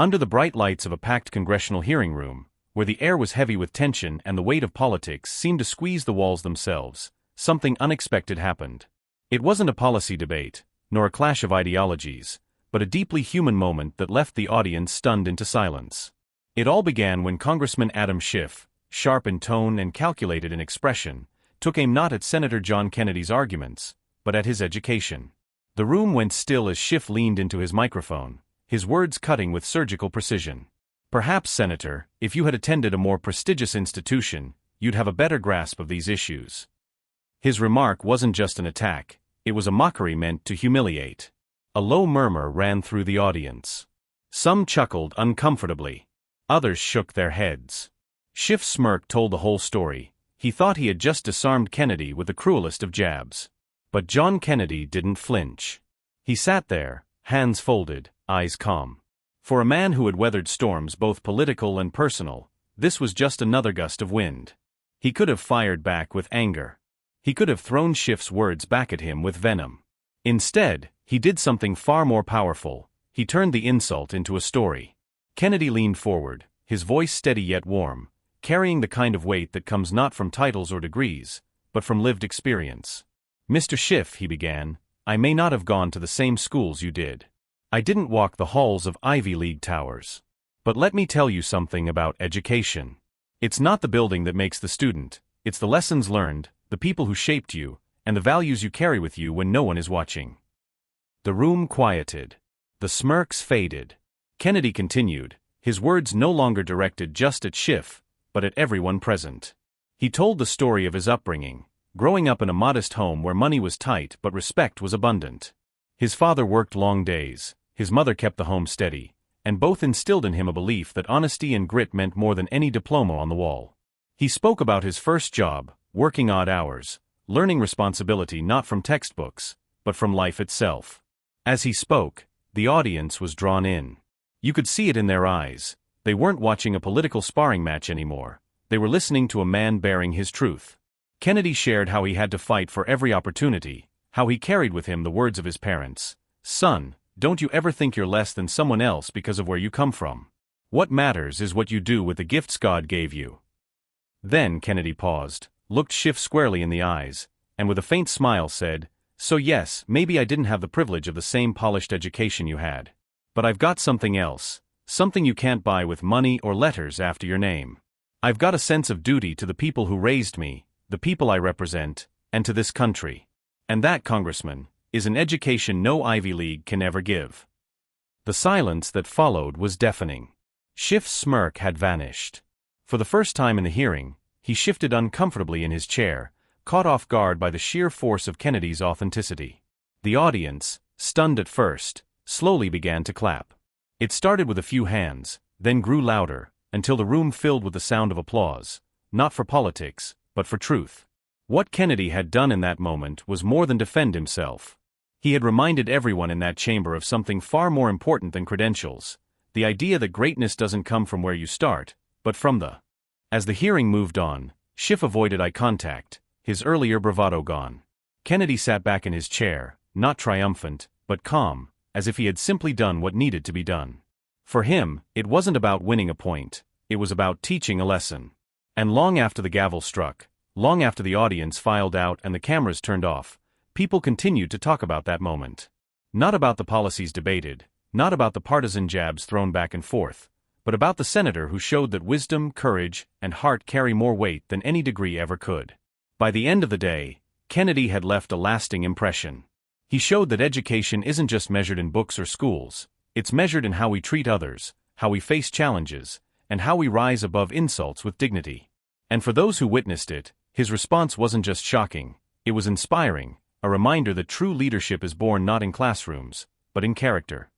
Under the bright lights of a packed congressional hearing room, where the air was heavy with tension and the weight of politics seemed to squeeze the walls themselves, something unexpected happened. It wasn't a policy debate, nor a clash of ideologies, but a deeply human moment that left the audience stunned into silence. It all began when Congressman Adam Schiff, sharp in tone and calculated in expression, took aim not at Senator John Kennedy's arguments, but at his education. The room went still as Schiff leaned into his microphone, his words cutting with surgical precision. Perhaps, Senator, if you had attended a more prestigious institution, you'd have a better grasp of these issues. His remark wasn't just an attack, it was a mockery meant to humiliate. A low murmur ran through the audience. Some chuckled uncomfortably. Others shook their heads. Schiff's smirk told the whole story. He thought he had just disarmed Kennedy with the cruelest of jabs. But John Kennedy didn't flinch. He sat there, hands folded, eyes calm. For a man who had weathered storms both political and personal, this was just another gust of wind. He could have fired back with anger. He could have thrown Schiff's words back at him with venom. Instead, he did something far more powerful. He turned the insult into a story. Kennedy leaned forward, his voice steady yet warm, carrying the kind of weight that comes not from titles or degrees, but from lived experience. "Mr. Schiff," he began, "I may not have gone to the same schools you did. I didn't walk the halls of Ivy League towers. But let me tell you something about education. It's not the building that makes the student, it's the lessons learned, the people who shaped you, and the values you carry with you when no one is watching." The room quieted. The smirks faded. Kennedy continued, his words no longer directed just at Schiff, but at everyone present. He told the story of his upbringing, growing up in a modest home where money was tight but respect was abundant. His father worked long days, his mother kept the home steady, and both instilled in him a belief that honesty and grit meant more than any diploma on the wall. He spoke about his first job, working odd hours, learning responsibility not from textbooks, but from life itself. As he spoke, the audience was drawn in. You could see it in their eyes. They weren't watching a political sparring match anymore. They were listening to a man bearing his truth. Kennedy shared how he had to fight for every opportunity, how he carried with him the words of his parents. "Son, don't you ever think you're less than someone else because of where you come from. What matters is what you do with the gifts God gave you." Then Kennedy paused, looked Schiff squarely in the eyes, and with a faint smile said, "So yes, maybe I didn't have the privilege of the same polished education you had. But I've got something else, something you can't buy with money or letters after your name. I've got a sense of duty to the people who raised me, the people I represent, and to this country. And that, Congressman, is an education no Ivy League can ever give." The silence that followed was deafening. Schiff's smirk had vanished. For the first time in the hearing, he shifted uncomfortably in his chair, caught off guard by the sheer force of Kennedy's authenticity. The audience, stunned at first, slowly began to clap. It started with a few hands, then grew louder, until the room filled with the sound of applause, not for politics, but for truth. What Kennedy had done in that moment was more than defend himself. He had reminded everyone in that chamber of something far more important than credentials, the idea that greatness doesn't come from where you start, but from the. As the hearing moved on, Schiff avoided eye contact, his earlier bravado gone. Kennedy sat back in his chair, not triumphant, but calm, as if he had simply done what needed to be done. For him, it wasn't about winning a point, it was about teaching a lesson. And long after the gavel struck, long after the audience filed out and the cameras turned off, people continued to talk about that moment. Not about the policies debated, not about the partisan jabs thrown back and forth, but about the senator who showed that wisdom, courage, and heart carry more weight than any degree ever could. By the end of the day, Kennedy had left a lasting impression. He showed that education isn't just measured in books or schools, it's measured in how we treat others, how we face challenges, and how we rise above insults with dignity. And for those who witnessed it, his response wasn't just shocking, it was inspiring, a reminder that true leadership is born not in classrooms, but in character.